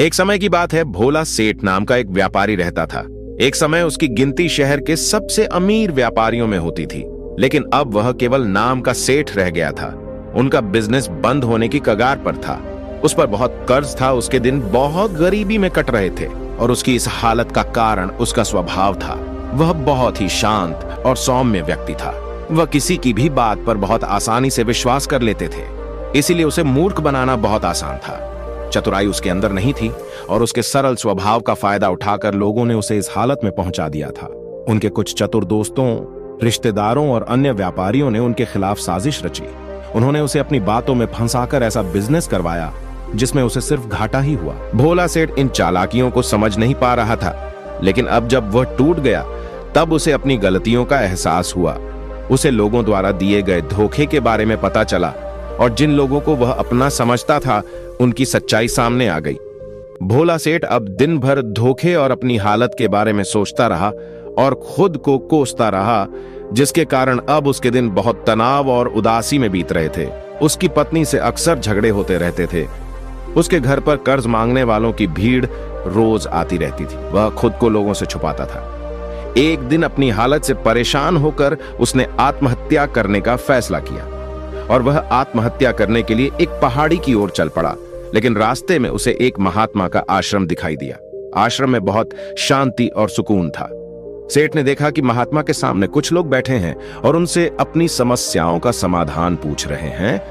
एक समय की बात है, भोला सेठ नाम का एक व्यापारी रहता था। एक समय उसकी गिनती शहर के सबसे अमीर व्यापारियों में होती थी, लेकिन अब वह केवल नाम का सेठ रह गया था। उनका बिजनेस बंद होने की कगार पर था। उस पर बहुत कर्ज था, उसके दिन बहुत गरीबी में कट रहे थे और उसकी इस हालत का कारण उसका स्वभाव था। वह बहुत ही शांत और सौम्य व्यक्ति था। वह किसी की भी बात पर बहुत आसानी से विश्वास कर लेते थे, इसीलिए उसे मूर्ख बनाना बहुत आसान था। चतुराई उसके अंदर नहीं थी और उसके सरल स्वभाव का फायदा उठाकर लोगों ने उसे इस हालत में पहुंचा दिया था। उनके कुछ चतुर दोस्तों, रिश्तेदारों और अन्य व्यापारियों ने उनके खिलाफ साजिश रची। उन्होंने उसे अपनी बातों में फंसाकर ऐसा बिजनेस करवाया जिसमें उसे सिर्फ घाटा ही हुआ। भोला सेठ इन चालाकियों को समझ नहीं पा रहा था, लेकिन अब जब वह टूट गया तब उसे अपनी गलतियों का एहसास हुआ। उसे लोगों द्वारा दिए गए धोखे के बारे में पता चला और जिन लोगों को वह अपना समझता था उनकी सच्चाई सामने आ गई। भोला सेठ अब दिन भर धोखे और अपनी हालत के बारे में सोचता रहा और खुद को कोसता रहा, जिसके कारण अब उसके दिन बहुत तनाव और उदासी में बीत रहे थे। उसकी पत्नी से अक्सर झगड़े होते रहते थे। उसके घर पर कर्ज मांगने वालों की भीड़ रोज आती रहती थी। वह खुद को लोगों से छुपाता था। एक दिन अपनी हालत से परेशान होकर उसने आत्महत्या करने का फैसला किया और वह आत्महत्या करने के लिए एक पहाड़ी की ओर चल पड़ा। लेकिन रास्ते में उसे एक महात्मा का आश्रम दिखाई दिया। आश्रम में बहुत शांति और सुकून था। सेठ ने देखा कि महात्मा के सामने कुछ लोग बैठे हैं और उनसे अपनी समस्याओं का समाधान पूछ रहे हैं।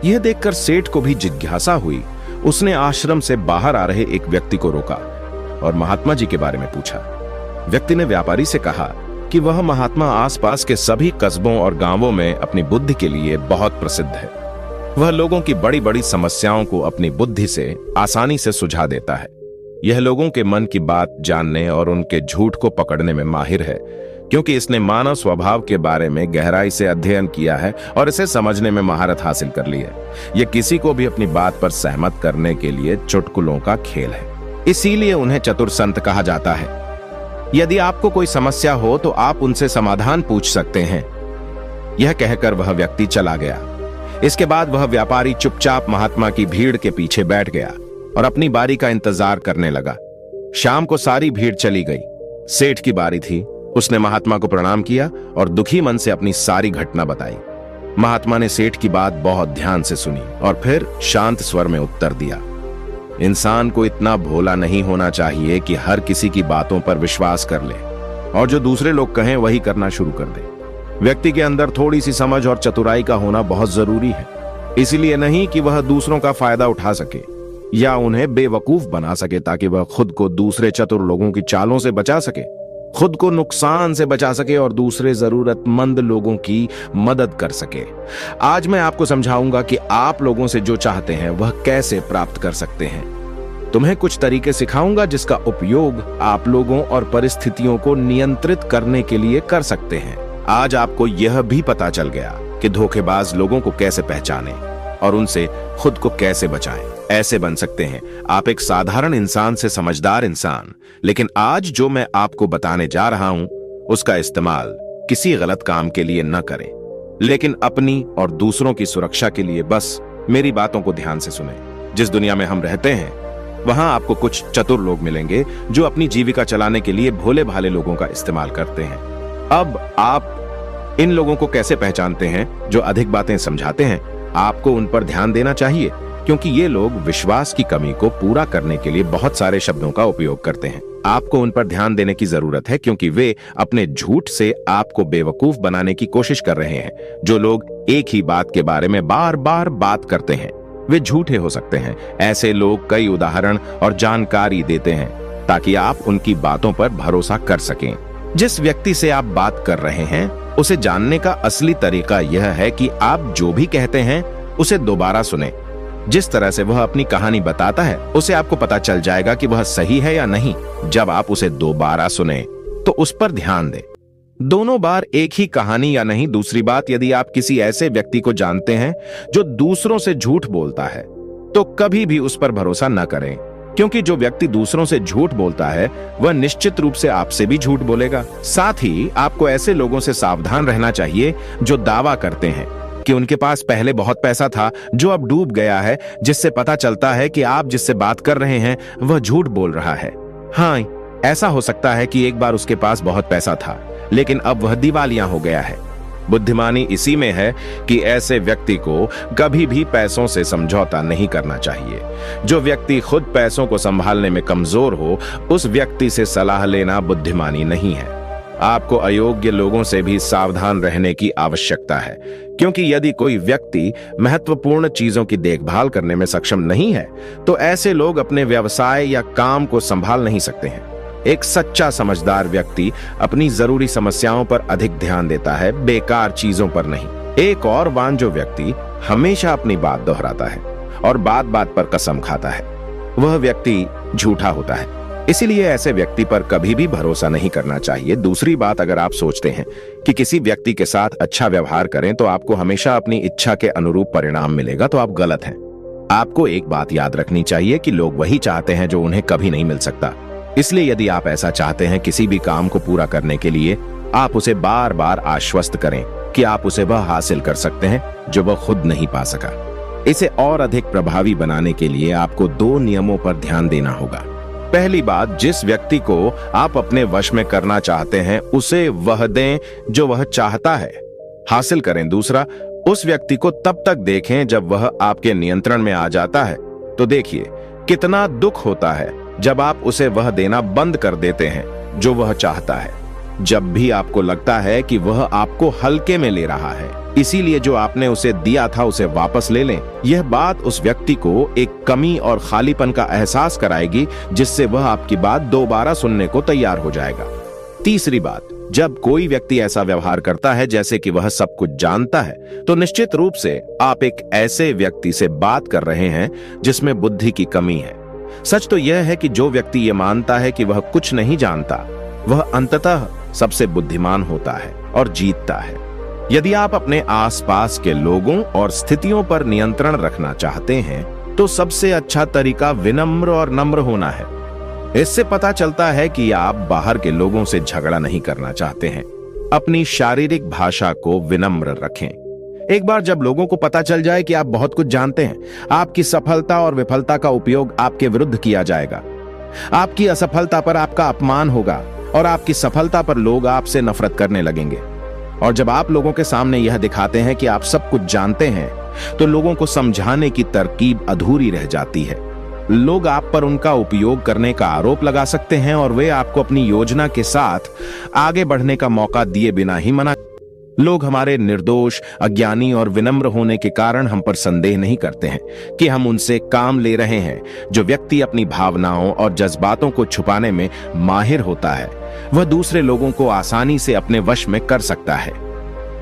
यह देखकर सेठ को भी जिज्ञासा हुई। उसने आश्रम से बाहर आ रहे एक व्यक्ति को रोका और महात्मा जी के बारे में पूछा। व्यक्ति ने व्यापारी से कहा कि वह महात्मा आसपास के सभी कस्बों और गांवों में अपनी बुद्धि के लिए बहुत प्रसिद्ध है। वह लोगों की बड़ी बड़ी समस्याओं को अपनी बुद्धि से आसानी से सुलझा देता है। यह लोगों के मन की बात जानने और उनके झूठ को पकड़ने में माहिर है, क्योंकि इसने मानव स्वभाव के बारे में गहराई से अध्ययन किया है और इसे समझने में महारत हासिल कर ली है। यह किसी को भी अपनी बात पर सहमत करने के लिए चुटकुलों का खेल है, इसीलिए उन्हें चतुर संत कहा जाता है। यदि आपको कोई समस्या हो तो आप उनसे समाधान पूछ सकते हैं। यह कहकर वह व्यक्ति चला गया। इसके बाद वह व्यापारी चुपचाप महात्मा की भीड़ के पीछे बैठ गया और अपनी बारी का इंतजार करने लगा। शाम को सारी भीड़ चली गई। सेठ की बारी थी। उसने महात्मा को प्रणाम किया और दुखी मन से अपनी सारी घटना बताई। महात्मा ने सेठ की बात बहुत ध्यान से सुनी और फिर शांत स्वर में उत्तर दिया। इंसान को इतना भोला नहीं होना चाहिए कि हर किसी की बातों पर विश्वास कर ले और जो दूसरे लोग कहें वही करना शुरू कर दे। व्यक्ति के अंदर थोड़ी सी समझ और चतुराई का होना बहुत जरूरी है, इसलिए नहीं कि वह दूसरों का फायदा उठा सके या उन्हें बेवकूफ बना सके, ताकि वह खुद को दूसरे चतुर लोगों की चालों से बचा सके, खुद को नुकसान से बचा सके और दूसरे जरूरतमंद लोगों की मदद कर सके। आज मैं आपको समझाऊंगा कि आप लोगों से जो चाहते हैं वह कैसे प्राप्त कर सकते हैं। तुम्हें कुछ तरीके सिखाऊंगा जिसका उपयोग आप लोगों और परिस्थितियों को नियंत्रित करने के लिए कर सकते हैं। आज आपको यह भी पता चल गया कि धोखेबाज लोगों को कैसे पहचानें और उनसे खुद को कैसे बचाएं। ऐसे बन सकते हैं आप एक साधारण इंसान से समझदार इंसान। लेकिन आज जो मैं आपको बताने जा रहा हूं उसका इस्तेमाल किसी गलत काम के लिए न करें, लेकिन अपनी और दूसरों की सुरक्षा के लिए बस मेरी बातों को ध्यान से सुनें। जिस दुनिया में हम रहते हैं वहां आपको कुछ चतुर लोग मिलेंगे जो अपनी जीविका चलाने के लिए भोले भाले लोगों का इस्तेमाल करते हैं। अब आप इन लोगों को कैसे पहचानते हैं जो अधिक बातें समझाते हैं? आपको उन पर ध्यान देना चाहिए, क्योंकि ये लोग विश्वास की कमी को पूरा करने के लिए बहुत सारे शब्दों का उपयोग करते हैं। आपको उन पर ध्यान देने की जरूरत है, क्योंकि वे अपने झूठ से आपको बेवकूफ बनाने की कोशिश कर रहे हैं। जो लोग एक ही बात के बारे में बार बार बात करते हैं वे झूठे हो सकते हैं। ऐसे लोग कई उदाहरण और जानकारी देते हैं ताकि आप उनकी बातों पर भरोसा कर सकें। जिस व्यक्ति से आप बात कर रहे हैं उसे जानने का असली तरीका यह है कि आप जो भी कहते हैं उसे दोबारा सुने। जिस तरह से वह अपनी कहानी बताता है उसे आपको पता चल जाएगा कि वह सही है या नहीं। जब आप उसे दोबारा सुने तो उस पर ध्यान दें। दोनों बार एक ही कहानी या नहीं। दूसरी बात, यदि आप किसी ऐसे व्यक्ति को जानते हैं जो दूसरों से झूठ बोलता है तो कभी भी उस पर भरोसा न करें, क्योंकि जो व्यक्ति दूसरों से झूठ बोलता है वह निश्चित रूप से आपसे भी झूठ बोलेगा। साथ ही आपको ऐसे लोगों से सावधान रहना चाहिए जो दावा करते हैं कि उनके पास पहले बहुत पैसा था जो अब डूब गया है, जिससे पता चलता है कि आप जिससे बात कर रहे हैं वह झूठ बोल रहा है। हाँ, ऐसा हो सकता है कि एक बार उसके पास बहुत पैसा था लेकिन अब वह दिवालिया हो गया है। बुद्धिमानी इसी में है कि ऐसे व्यक्ति को कभी भी पैसों से समझौता नहीं करना चाहिए। जो व्यक्ति खुद पैसों को संभालने में कमजोर हो, उस व्यक्ति से सलाह लेना बुद्धिमानी नहीं है। आपको अयोग्य लोगों से भी सावधान रहने की आवश्यकता है, क्योंकि यदि कोई व्यक्ति महत्वपूर्ण चीजों की देखभाल करने में सक्षम नहीं है तो ऐसे लोग अपने व्यवसाय या काम को संभाल नहीं सकते हैं। एक सच्चा समझदार व्यक्ति अपनी जरूरी समस्याओं पर अधिक ध्यान देता है, बेकार चीजों पर नहीं। एक और वांझो व्यक्ति हमेशा अपनी बात दोहराता है और बात बात पर कसम खाता है। वह व्यक्ति झूठा होता है, इसीलिए ऐसे व्यक्ति पर कभी भी भरोसा नहीं करना चाहिए। दूसरी बात, अगर आप सोचते हैं कि किसी व्यक्ति के साथ अच्छा व्यवहार करें तो आपको हमेशा अपनी इच्छा के अनुरूप परिणाम मिलेगा, तो आप गलत हैं। आपको एक बात याद रखनी चाहिए कि लोग वही चाहते हैं जो उन्हें कभी नहीं मिल सकता। इसलिए यदि आप ऐसा चाहते हैं किसी भी काम को पूरा करने के लिए, आप उसे बार बार आश्वस्त करें कि आप उसे वह हासिल कर सकते हैं जो वह खुद नहीं पा सका। इसे और अधिक प्रभावी बनाने के लिए आपको 2 नियमों पर ध्यान देना होगा। पहली बात, जिस व्यक्ति को आप अपने वश में करना चाहते हैं उसे वह दें जो वह चाहता है, हासिल करें। दूसरा, उस व्यक्ति को तब तक देखें जब वह आपके नियंत्रण में आ जाता है। तो देखिए कितना दुख होता है जब आप उसे वह देना बंद कर देते हैं जो वह चाहता है। जब भी आपको लगता है कि वह आपको हल्के में ले रहा है, इसीलिए जो आपने उसे दिया था उसे वापस ले लें। यह बात उस व्यक्ति को एक कमी और खालीपन का एहसास कराएगी, जिससे वह आपकी बात दोबारा सुनने को तैयार हो जाएगा। तीसरी बात, जब कोई व्यक्ति ऐसा व्यवहार करता है जैसे कि वह सब कुछ जानता है, तो निश्चित रूप से आप एक ऐसे व्यक्ति से बात कर रहे हैं जिसमें बुद्धि की कमी है। सच तो यह है कि जो व्यक्ति यह मानता है कि वह कुछ नहीं जानता, वह अंततः सबसे बुद्धिमान होता है और जीतता है। यदि आप अपने आसपास के लोगों और स्थितियों पर नियंत्रण रखना चाहते हैं तो सबसे अच्छा तरीका विनम्र और नम्र होना है। इससे पता चलता है कि आप बाहर के लोगों से झगड़ा नहीं करना चाहते हैं। अपनी शारीरिक भाषा को विनम्र रखें। एक बार जब लोगों को पता चल जाए कि आप बहुत कुछ जानते हैं, आपकी सफलता और विफलता का उपयोग आपके विरुद्ध किया जाएगा। आपकी असफलता पर आपका अपमान होगा और आपकी सफलता पर लोग आपसे नफरत करने लगेंगे। और जब आप लोगों के सामने यह दिखाते हैं कि आप सब कुछ जानते हैं, तो लोगों को समझाने की तरकीब अधूरी रह जाती है। लोग आप पर उनका उपयोग करने का आरोप लगा सकते हैं और वे आपको अपनी योजना के साथ आगे बढ़ने का मौका दिए बिना ही मना। लोग हमारे निर्दोष, अज्ञानी और विनम्र होने के कारण हम पर संदेह नहीं करते हैं कि हम उनसे काम ले रहे हैं। जो व्यक्ति अपनी भावनाओं और जज्बातों को छुपाने में माहिर होता है, वह दूसरे लोगों को आसानी से अपने वश में कर सकता है।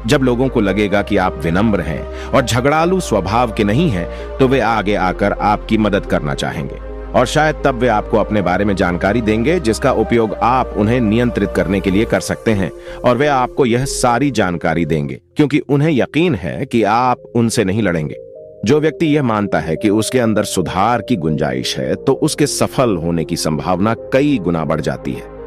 जब लोगों को लगेगा कि आप विनम्र हैं और झगड़ालू स्वभाव के नहीं हैं, तो वे आगे आकर आपकी मदद करना चाहेंगे और शायद तब वे आपको अपने बारे में जानकारी देंगे जिसका उपयोग आप उन्हें नियंत्रित करने के लिए कर सकते हैं। और वे आपको यह सारी जानकारी देंगे क्योंकि उन्हें यकीन है कि आप उनसे नहीं लड़ेंगे। जो व्यक्ति यह मानता है कि उसके अंदर सुधार की गुंजाइश है, तो उसके सफल होने की संभावना कई गुना बढ़ जाती है।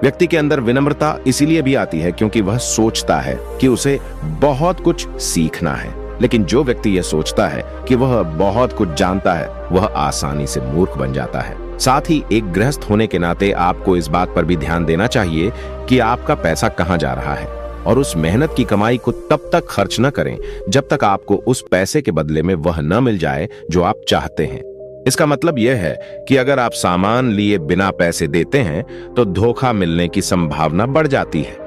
व्यक्ति के अंदर विनम्रता इसीलिए भी आती है क्योंकि वह सोचता है कि उसे बहुत कुछ सीखना है। लेकिन जो व्यक्ति यह सोचता है कि वह बहुत कुछ जानता है, वह आसानी से मूर्ख बन जाता है। साथ ही एक गृहस्थ होने के नाते आपको इस बात पर भी ध्यान देना चाहिए कि आपका पैसा कहां जा रहा है, और उस मेहनत की कमाई को तब तक खर्च न करें जब तक आपको उस पैसे के बदले में वह न मिल जाए जो आप चाहते हैं। इसका मतलब यह है कि अगर आप सामान लिए बिना पैसे देते हैं तो धोखा मिलने की संभावना बढ़ जाती है।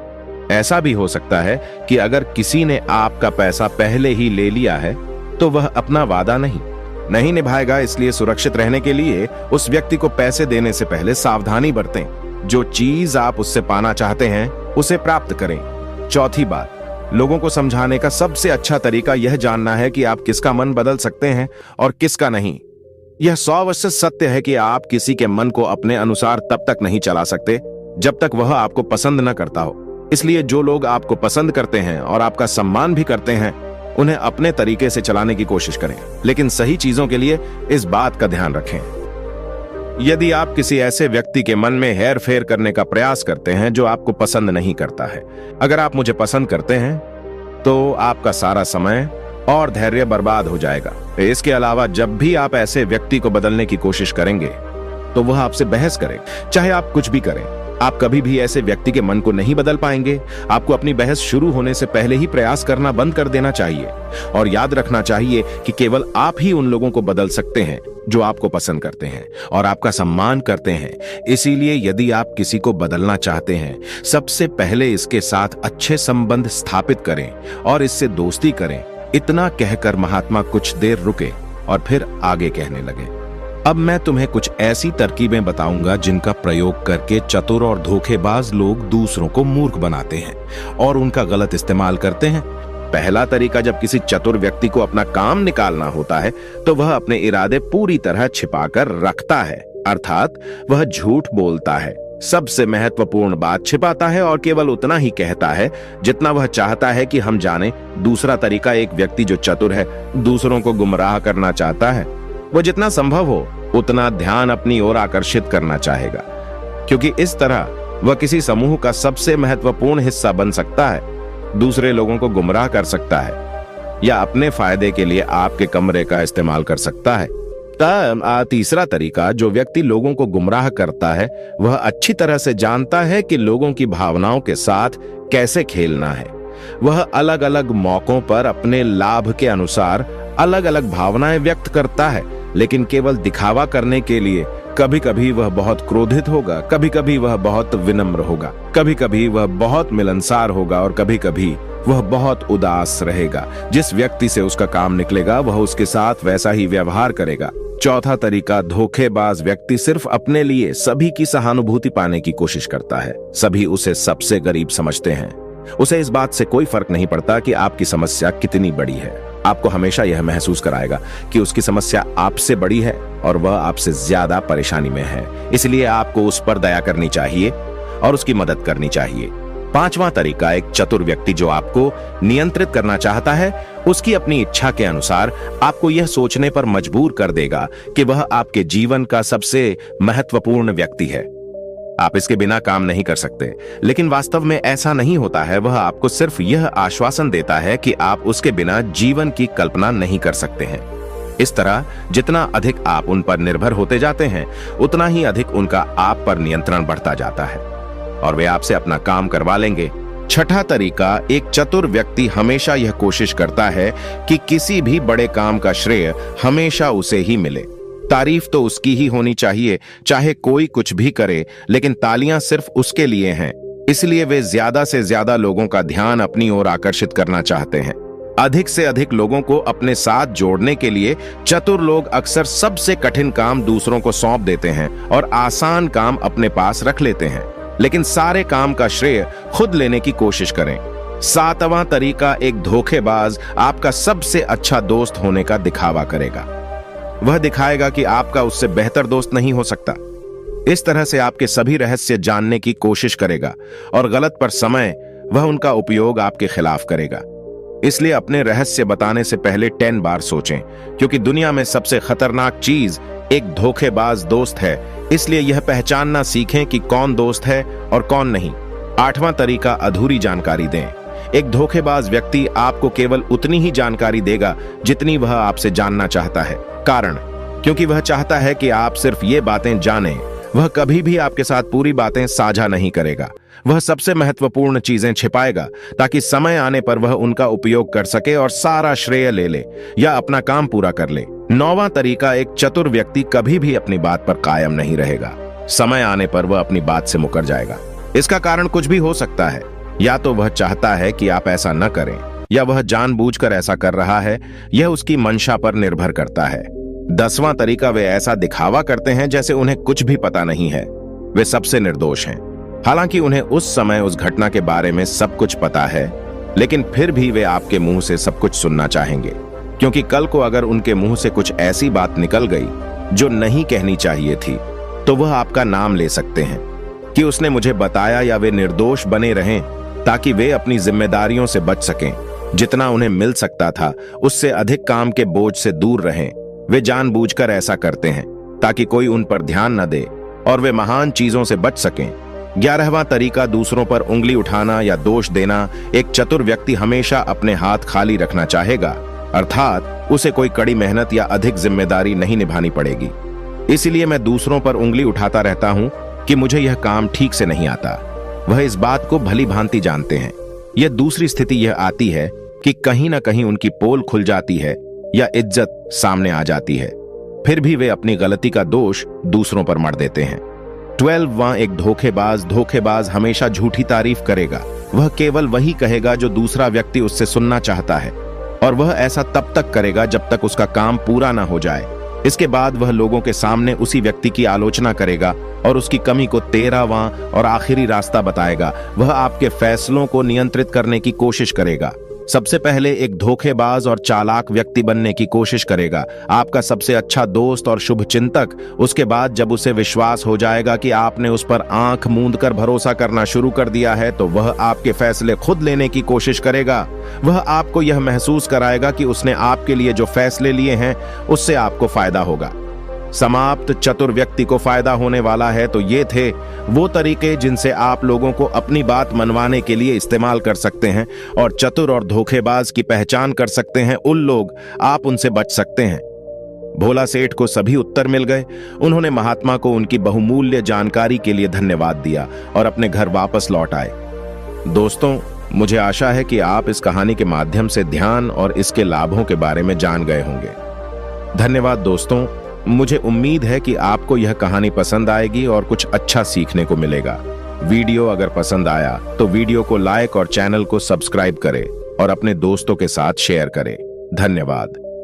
ऐसा भी हो सकता है कि अगर किसी ने आपका पैसा पहले ही ले लिया है तो वह अपना वादा नहीं निभाएगा। इसलिए सुरक्षित रहने के लिए उस व्यक्ति को पैसे देने से पहले सावधानी बरतें। जो चीज आप उससे पाना चाहते हैं उसे प्राप्त करें। चौथी बात, लोगों को समझाने का सबसे अच्छा तरीका यह जानना है कि आप किसका मन बदल सकते हैं और किसका नहीं। यह 100% सत्य है कि आप किसी के मन को अपने अनुसार तब तक नहीं चला सकते जब तक वह आपको पसंद न करता हो। इसलिए जो लोग आपको पसंद करते हैं और आपका सम्मान भी करते हैं, उन्हें अपने तरीके से चलाने की कोशिश करें, लेकिन सही चीजों के लिए इस बात का ध्यान रखें। यदि आप किसी ऐसे व्यक्ति के मन में हेर फेर करने का प्रयास करते हैं जो आपको पसंद नहीं करता है, अगर आप मुझे पसंद करते हैं तो आपका सारा समय और धैर्य बर्बाद हो जाएगा। इसके अलावा जब भी आप ऐसे व्यक्ति को बदलने की कोशिश करेंगे तो वह आपसे बहस करे, चाहे आप कुछ भी करें। आप कभी भी ऐसे व्यक्ति के मन को नहीं बदल पाएंगे। आपको अपनी बहस शुरू होने से पहले ही प्रयास करना बंद कर देना चाहिए और याद रखना चाहिए कि केवल आप ही उन लोगों को बदल सकते हैं जो आपको पसंद करते हैं और आपका सम्मान करते हैं। इसीलिए यदि आप किसी को बदलना चाहते हैं, सबसे पहले इसके साथ अच्छे संबंध स्थापित करें और इससे दोस्ती करें। इतना कहकर महात्मा कुछ देर रुके और फिर आगे कहने लगे, अब मैं तुम्हें कुछ ऐसी तरकीबें बताऊंगा जिनका प्रयोग करके चतुर और धोखेबाज लोग दूसरों को मूर्ख बनाते हैं और उनका गलत इस्तेमाल करते हैं। पहला तरीका, जब किसी चतुर व्यक्ति को अपना काम निकालना होता है तो वह अपने इरादे पूरी तरह छिपाकर रखता है, अर्थात वह झूठ बोलता है, सबसे महत्वपूर्ण बात छिपाता है और केवल उतना ही कहता है जितना वह चाहता है कि हम जाने। दूसरा तरीका, एक व्यक्ति जो चतुर है दूसरों को गुमराह करना चाहता है। वह जितना संभव हो उतना ध्यान अपनी ओर आकर्षित करना चाहेगा, क्योंकि इस तरह वह किसी समूह का सबसे महत्वपूर्ण हिस्सा बन सकता है, दूसरे लोगों को गुमराह कर सकता है या अपने फायदे के लिए आपके कमरे का इस्तेमाल कर सकता है। तीसरा तरीका, जो व्यक्ति लोगों को गुमराह करता है वह अच्छी तरह से जानता है कि लोगों की भावनाओं के साथ कैसे खेलना है। वह अलग अलग मौकों पर अपने लाभ के अनुसार अलग अलग भावनाएं व्यक्त करता है, लेकिन केवल दिखावा करने के लिए। कभी कभी वह बहुत क्रोधित होगा, कभी कभी वह बहुत विनम्र होगा, कभी कभी वह बहुत मिलनसार होगा और कभी कभी वह बहुत उदास रहेगा। जिस व्यक्ति से उसका काम निकलेगा वह उसके साथ वैसा ही व्यवहार करेगा। चौथा तरीका, धोखेबाज व्यक्ति सिर्फ अपने लिए सभी की सहानुभूति पाने की कोशिश करता है। सभी उसे सबसे गरीब समझते हैं। उसे इस बात से कोई फर्क नहीं पड़ता कि आपकी समस्या कितनी बड़ी है। आपको हमेशा यह महसूस कराएगा कि उसकी समस्या आपसे बड़ी है और वह आपसे ज्यादा परेशानी में है, इसलिए आपको उस पर दया करनी चाहिए और उसकी मदद करनी चाहिए। पांचवा तरीका, एक चतुर व्यक्ति जो आपको नियंत्रित करना चाहता है उसकी अपनी इच्छा के अनुसार आपको यह सोचने पर मजबूर कर देगा कि वह आपके जीवन का सबसे महत्वपूर्ण व्यक्ति है। आप इसके बिना काम नहीं कर सकते, लेकिन वास्तव में ऐसा नहीं होता है। वह आपको सिर्फ यह आश्वासन देता है कि आप उसके बिना जीवन की कल्पना नहीं कर सकते हैं। इस तरह जितना अधिक आप उन पर निर्भर होते जाते हैं उतना ही अधिक उनका आप पर नियंत्रण बढ़ता जाता है और वे आपसे अपना काम करवा लेंगे। छठा तरीका, एक चतुर व्यक्ति हमेशा यह कोशिश करता है कि किसी भी बड़े काम का श्रेय हमेशा उसे ही मिले। तारीफ तो उसकी ही होनी चाहिए, चाहे कोई कुछ भी करे, लेकिन तालियां सिर्फ उसके लिए हैं। इसलिए वे ज्यादा से ज्यादा लोगों का ध्यान अपनी ओर आकर्षित करना चाहते हैं। अधिक से अधिक लोगों को अपने साथ जोड़ने के लिए चतुर लोग अक्सर सबसे कठिन काम दूसरों को सौंप देते हैं और आसान काम अपने पास रख लेते हैं, लेकिन सारे काम का श्रेय खुद लेने की कोशिश करें। सातवां तरीका, एक धोखेबाज आपका सबसे अच्छा दोस्त होने का दिखावा करेगा। वह दिखाएगा कि आपका उससे बेहतर दोस्त नहीं हो सकता। इस तरह से आपके सभी रहस्य जानने की कोशिश करेगा और गलत पर समय वह उनका उपयोग आपके खिलाफ करेगा। इसलिए अपने रहस्य बताने से पहले 10 बार सोचें, क्योंकि दुनिया में सबसे खतरनाक चीज एक धोखेबाज दोस्त है। इसलिए यह पहचानना सीखें कि कौन दोस्त है और कौन नहीं। आठवां तरीका, अधूरी जानकारी दें। एक धोखेबाज व्यक्ति आपको केवल उतनी ही जानकारी देगा जितनी वह आपसे जानना चाहता है। कारण, क्योंकि वह चाहता है कि आप सिर्फ ये बातें जानें। वह कभी भी आपके साथ पूरी बातें साझा नहीं करेगा। वह सबसे महत्वपूर्ण चीजें छिपाएगा ताकि समय आने पर वह उनका उपयोग कर सके और सारा श्रेय ले ले या अपना काम पूरा कर ले। नौवां तरीका, एक चतुर व्यक्ति कभी भी अपनी बात पर कायम नहीं रहेगा। समय आने पर वह अपनी बात से मुकर जाएगा। इसका कारण कुछ भी हो सकता है। या तो वह चाहता है कि आप ऐसा न करें या वह जानबूझकर ऐसा कर रहा है। यह उसकी मंशा पर निर्भर करता है। 10वां तरीका, वे ऐसा दिखावा करते हैं जैसे उन्हें कुछ भी पता नहीं है। वे सबसे निर्दोष हैं, हालांकि उन्हें उस समय उस घटना के बारे में सब कुछ पता है, लेकिन फिर भी वे आपके मुंह से सब कुछ सुनना चाहेंगे, क्योंकि कल को अगर उनके मुंह से कुछ ऐसी बात निकल गई जो नहीं कहनी चाहिए थी तो वह आपका नाम ले सकते हैं कि उसने मुझे बताया, या वे निर्दोष बने रहें ताकि वे अपनी जिम्मेदारियों से बच सकें। जितना उन्हें मिल सकता था उससे अधिक काम के बोझ से दूर रहें। वे जानबूझकर ऐसा करते हैं ताकि कोई उन पर ध्यान न दे और वे महान चीजों से बच सकें। 11वां तरीका, दूसरों पर उंगली उठाना या दोष देना। एक चतुर व्यक्ति हमेशा अपने हाथ खाली रखना चाहेगा, अर्थात उसे कोई कड़ी मेहनत या अधिक जिम्मेदारी नहीं निभानी पड़ेगी। इसीलिए मैं दूसरों पर उंगली उठाता रहता हूं कि मुझे यह काम ठीक से नहीं आता। वह इस बात को भली भांति जानते हैं। यह दूसरी स्थिति यह आती है कि कहीं ना कहीं उनकी पोल खुल जाती है या इज्जत सामने आ जाती है, फिर भी वे अपनी गलती का दोष दूसरों पर मढ़ देते हैं। 12वां एक धोखेबाज हमेशा झूठी तारीफ करेगा। वह केवल वही कहेगा जो दूसरा व्यक्ति उससे सुनना चाहता है, और वह ऐसा तब तक करेगा जब तक उसका काम पूरा ना हो जाए। इसके बाद वह लोगों के सामने उसी व्यक्ति की आलोचना करेगा और उसकी कमी को 13वां और आखिरी रास्ता बताएगा। वह आपके फैसलों को नियंत्रित करने की कोशिश करेगा। सबसे पहले एक धोखेबाज और चालाक व्यक्ति बनने की कोशिश करेगा, आपका सबसे अच्छा दोस्त और शुभचिंतक। उसके बाद जब उसे विश्वास हो जाएगा कि आपने उस पर आंख मूंद कर भरोसा करना शुरू कर दिया है, तो वह आपके फैसले खुद लेने की कोशिश करेगा। वह आपको यह महसूस कराएगा कि उसने आपके लिए जो फैसले लिए हैं उससे आपको फायदा होगा। समाप्त चतुर व्यक्ति को फायदा होने वाला है। तो ये थे वो तरीके जिनसे आप लोगों को अपनी बात मनवाने के लिए इस्तेमाल कर सकते हैं, और चतुर और धोखेबाज की पहचान कर सकते हैं उन लोग, आप उनसे बच सकते हैं। भोला सेठ को सभी उत्तर मिल गए। उन्होंने महात्मा को उनकी बहुमूल्य जानकारी के लिए धन्यवाद दिया और अपने घर वापस लौट आए। दोस्तों, मुझे आशा है कि आप इस कहानी के माध्यम से ध्यान और इसके लाभों के बारे में जान गए होंगे। धन्यवाद दोस्तों। मुझे उम्मीद है कि आपको यह कहानी पसंद आएगी और कुछ अच्छा सीखने को मिलेगा। वीडियो अगर पसंद आया तो वीडियो को लाइक और चैनल को सब्सक्राइब करें और अपने दोस्तों के साथ शेयर करें। धन्यवाद।